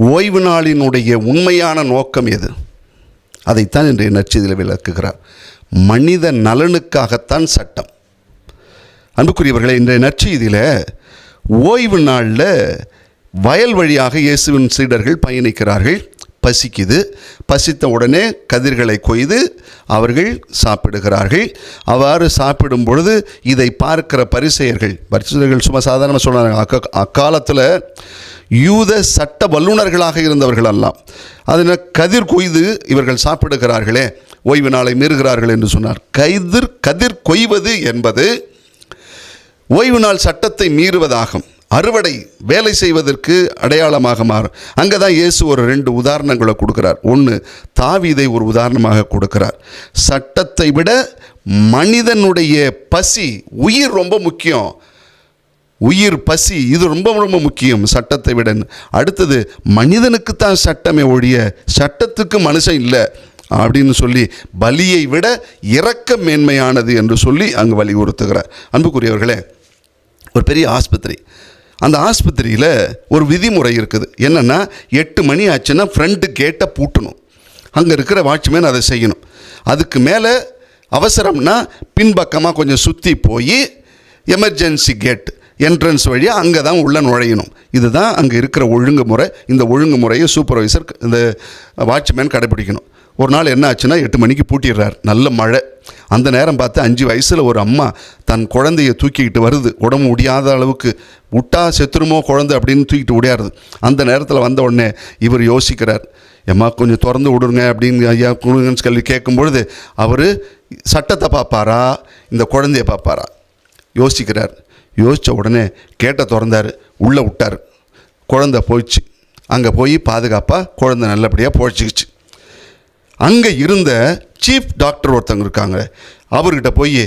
ஓய்வு நாளினுடைய உண்மையான நோக்கம் எது? அதைத்தான் இன்றைய நற்செய்தியில் விளக்குகிறார். மனித நலனுக்காகத்தான் சட்டம். அன்புக்குரியவர்களே, இன்றைய நற்செய்தியில் ஓய்வு நாளில் வயல் வழியாக இயேசுவின் சீடர்கள் பயணிக்கிறார்கள். பசிக்குது. பசித்த உடனே கதிர்களை கொய்து அவர்கள் சாப்பிடுகிறார்கள். அவ்வாறு சாப்பிடும் பொழுது இதை பார்க்கிற பரிசேயர்கள் சும்மா சாதாரணமாக சொல்கிறாங்க. அக்காலத்தில் யூத சட்ட வல்லுநர்களாக இருந்தவர்கள் எல்லாம் அதனால் கதிர் கொய்து இவர்கள் சாப்பிடுகிறார்களே, ஓய்வு நாளை மீறுகிறார்கள் என்று சொன்னார். கதிர் கொய்வது என்பது ஓய்வு நாள் சட்டத்தை மீறுவதாகும். அறுவடை வேலை செய்வதற்கு அடையாளமாக மாறும். அங்கே தான் இயேசு ஒரு 2 உதாரணங்களை கொடுக்கிறார். ஒன்று, தாவீதை ஒரு உதாரணமாக கொடுக்கிறார். சட்டத்தை விட மனிதனுடைய பசி, உயிர் ரொம்ப முக்கியம். உயிர் பசி இது ரொம்ப ரொம்ப முக்கியம் சட்டத்தை விட. அடுத்தது, மனிதனுக்கு தான் சட்டமே ஒழிய சட்டத்துக்கு மனுஷன் இல்லை அப்படின்னு சொல்லி பலியை விட இரக்கம் மேன்மையானது என்று சொல்லி அங்கு வலியுறுத்துகிறார். அன்புக்குரியவர்களே, ஒரு பெரிய ஆஸ்பத்திரி. அந்த ஆஸ்பத்திரியில் ஒரு விதிமுறை இருக்குது. என்னென்னா, 8 மணி ஆச்சுன்னா ஃப்ரண்ட்டு கேட்டை பூட்டணும். அங்கே இருக்கிற வாட்ச்மேன் அதை செய்யணும். அதுக்கு மேலே அவசரம்னா பின்பக்கமாக கொஞ்சம் சுற்றி போய் எமர்ஜென்சி கேட் என்ட்ரன்ஸ் வழியாக அங்கே தான் உள்ளே நுழையணும். இதுதான் அங்கே இருக்கிற ஒழுங்குமுறை. இந்த ஒழுங்குமுறையை சூப்பர்வைசர், இந்த வாட்ச்மேன் கடைபிடிக்கணும். ஒரு நாள் என்ன ஆச்சுன்னா 8 மணிக்கு பூட்டிடுறார். நல்ல மழை. அந்த நேரம் பார்த்து 5 வயசில் ஒரு அம்மா தன் குழந்தையை தூக்கிக்கிட்டு வருது. உடம்பு முடியாத அளவுக்கு, விட்டா செத்துருமோ குழந்தை அப்படின்னு தூக்கிட்டு ஓடியாருது. அந்த நேரத்தில் வந்த உடனே இவர் யோசிக்கிறார், எம்மா கொஞ்சம் திறந்து விடுங்க அப்படின்னு ஐயா கொடுங்கன்னு சொல்லி கேட்கும்பொழுது அவர் சட்டத்தை பார்ப்பாரா இந்த குழந்தைய பார்ப்பாரா யோசிக்கிறார். யோசித்த உடனே கேட்டை திறந்தார், உள்ளே விட்டார். குழந்தை போயிடுச்சு. அங்கே போய் பாதுகாப்பாக குழந்தை நல்லபடியாக பொழைச்சிக்கிச்சு. அங்கே இருந்த சீஃப் டாக்டர் ஒருத்தவங்க இருக்காங்க. அவர்கிட்ட போய்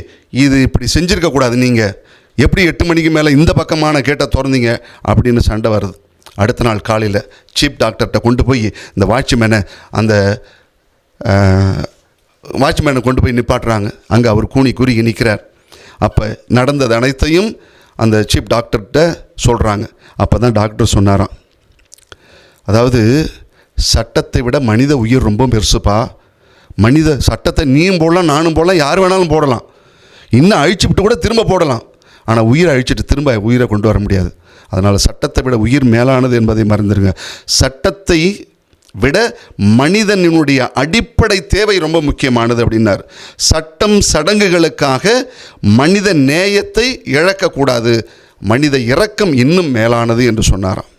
இது இப்படி செஞ்சுருக்கக்கூடாது, நீங்கள் எப்படி 8 மணிக்கு மேலே இந்த பக்கமான கேட்டை திறந்தீங்க அப்படின்னு சண்டை வருது. அடுத்த நாள் காலையில் சீஃப் டாக்டர்கிட்ட கொண்டு போய் இந்த வாட்ச்மேனை கொண்டு போய் நிப்பாட்டுறாங்க. அங்கே அவர் கூனி குறுகி நிற்கிறார். அப்போ நடந்தது அனைத்தையும் அந்த சீஃப் டாக்டர்கிட்ட சொல்கிறாங்க. அப்போ தான் டாக்டர் சொன்னாராம், அதாவது சட்டத்தை விட மனித உயிர் ரொம்ப பெருசுப்பா. மனித சட்டத்தை நீயும் போடலாம், நானும் போடலாம், யார் வேணாலும் போடலாம். இன்னும் அழிச்சுவிட்டு கூட திரும்ப போடலாம். ஆனால் உயிரை அழிச்சிட்டு திரும்ப உயிரை கொண்டு வர முடியாது. அதனால் சட்டத்தை விட உயிர் மேலானது என்பதை மறந்துடுங்க. சட்டத்தை விட மனிதனுடைய அடிப்படை தேவை ரொம்ப முக்கியமானது அப்படின்னார். சட்டம் சடங்குகளுக்காக மனித நேயத்தை இழக்கக்கூடாது, மனித இரக்கம் இன்னும் மேலானது என்று சொன்னாராம்.